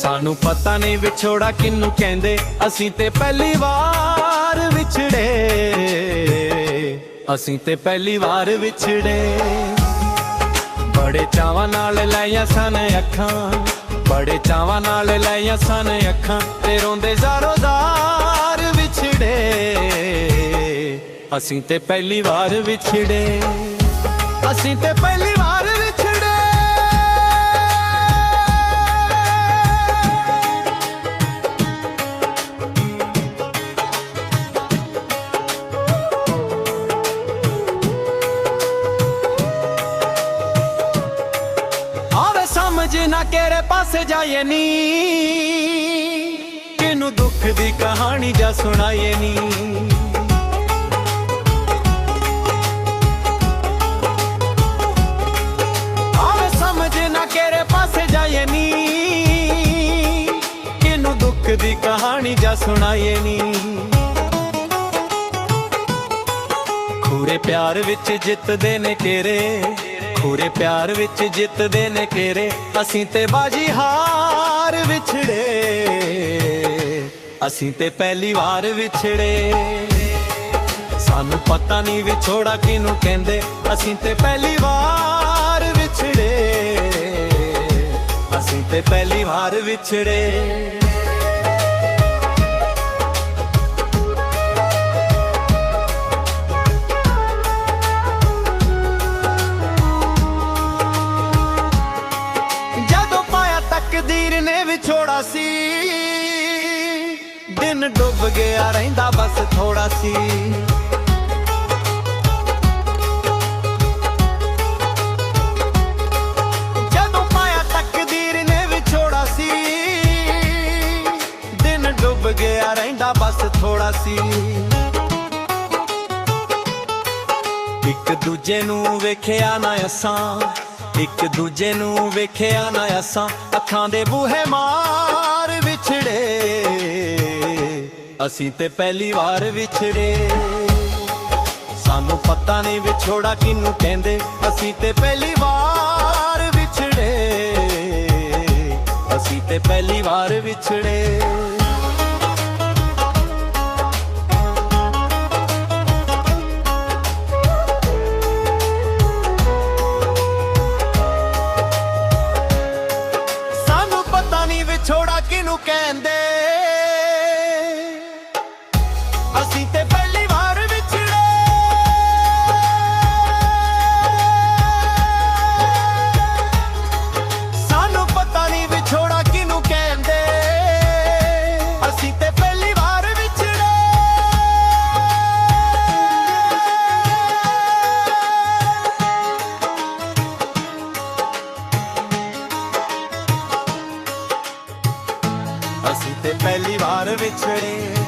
ਸਾਨੂੰ ਪਤਾ ਨਹੀਂ ਵਿਛੋੜਾ ਕਿਹਨੂੰ ਕਹਿੰਦੇ, ਅਸੀਂ ਤੇ ਪਹਿਲੀ ਵਾਰ ਵਿਛੜੇ, ਅਸੀਂ ਤੇ ਪਹਿਲੀ ਵਾਰ ਵਿਛੜੇ। ਬੜੇ ਚਾਵਾਂ ਨਾਲ ਲਾਈਆਂ ਸਨ ਅੱਖਾਂ, ਬੜੇ ਚਾਵਾਂ ਨਾਲ ਲਾਈਆਂ ਸਨ ਅੱਖਾਂ, ਤੇ ਰੋਂਦੇ ਜ਼ਾਰੋ ਜ਼ਾਰ ਵਿਛੜੇ, ਅਸੀਂ ਤੇ ਪਹਿਲੀ ਵਾਰ ਵਿਛੜੇ, ਅਸੀਂ ਤੇ ਪਹਿਲੀ ਵਾਰ ਵਿਛੜੇ। ਆਵੇ ਸਮਝ ਨਾ ਕਿਹੜੇ ਪਾਸੇ ਜਾਈਏ ਨੀ, ਕਿਨੂੰ ਦੁੱਖ ਦੀ ਕਹਾਣੀ ਜਾਂ ਸੁਣਾਈਏ ਨੀ। ਆਵੇ ਸਮਝ ਨਾ ਕਿਹੜੇ ਪਾਸੇ ਜਾਈਏ ਨੀ, ਕਿਨੂੰ ਦੁੱਖ ਦੀ ਕਹਾਣੀ ਜਾਂ ਸੁਣਾਈਏ ਨੀ। ਖੂਰੇ ਪਿਆਰ ਵਿੱਚ ਜਿੱਤਦੇ ਨੇ ਕਿਹੜੇ, ਖੂਰੇ ਪਿਆਰ ਵਿੱਚ ਜਿੱਤਦੇ ਨੇ ਕਿਹੜੇ, ਅਸੀਂ ਤੇ ਬਾਜੀ ਹਾਰ ਵਿਛੜੇ, ਅਸੀਂ ਤੇ ਪਹਿਲੀ ਵਾਰ ਵਿਛੜੇ। ਸਾਨੂੰ ਪਤਾ ਨਹੀਂ ਵਿਛੋੜਾ ਕਿਹਨੂੰ ਕਹਿੰਦੇ, ਅਸੀਂ ਤੇ ਪਹਿਲੀ ਵਾਰ ਵਿਛੜੇ, ਅਸੀਂ ਤੇ ਪਹਿਲੀ ਵਾਰ ਵਿਛੜੇ। ਤਕਦੀਰ ਨੇ ਵਿਛੋੜਾ ਸੀ, ਦਿਨ ਡੁੱਬ ਗਿਆ ਰਹਿੰਦਾ ਬਸ ਥੋੜਾ ਸੀ। ਜਦੋਂ ਪਾਇਆ ਤਕਦੀਰ ਨੇ ਵਿਛੋੜਾ ਸੀ, ਦਿਨ ਡੁੱਬ ਗਿਆ ਰਹਿੰਦਾ ਬਸ ਥੋੜਾ ਸੀ। ਇੱਕ ਦੂਜੇ ਨੂੰ ਵੇਖਿਆ ਨਾ ਅਸਾਂ, ਇੱਕ ਦੂਜੇ ਨੂੰ ਵੇਖਿਆ ਨਾ ਅਸਾਂ, ਅੱਖਾਂ ਦੇ ਬੂਹੇ ਮਾਰ ਵਿਛੜੇ, ਅਸੀਂ ਤੇ ਪਹਿਲੀ ਵਾਰ ਵਿਛੜੇ। ਸਾਨੂੰ ਪਤਾ ਨਹੀਂ ਵਿਛੋੜਾ ਕਿਹਨੂੰ ਕਹਿੰਦੇ, ਅਸੀਂ ਤੇ ਪਹਿਲੀ ਵਾਰ ਵਿਛੜੇ, ਅਸੀਂ ਤੇ ਪਹਿਲੀ ਵਾਰ ਵਿਛੜੇ। ਵਿਛੋੜਾ ਕਿਹਨੂੰ ਕਹਿੰਦੇ, ਅਸੀਂ ਤੇ ਪਹਿਲੀ ਵਾਰ ਵਿਛੜੇ। ਸਾਨੂੰ ਪਤਾ ਨਹੀਂ ਵਿਛੋੜਾ ਕਿਹਨੂੰ ਕਹਿੰਦੇ, ਅਸੀਂ ਤੇ ਪਹਿਲੀ ਵਾਰ ਵਿਛੜੇ। ਅਸੀਂ ਤੇ ਪਹਿਲੀ ਵਾਰ ਵਿਛੜੇ।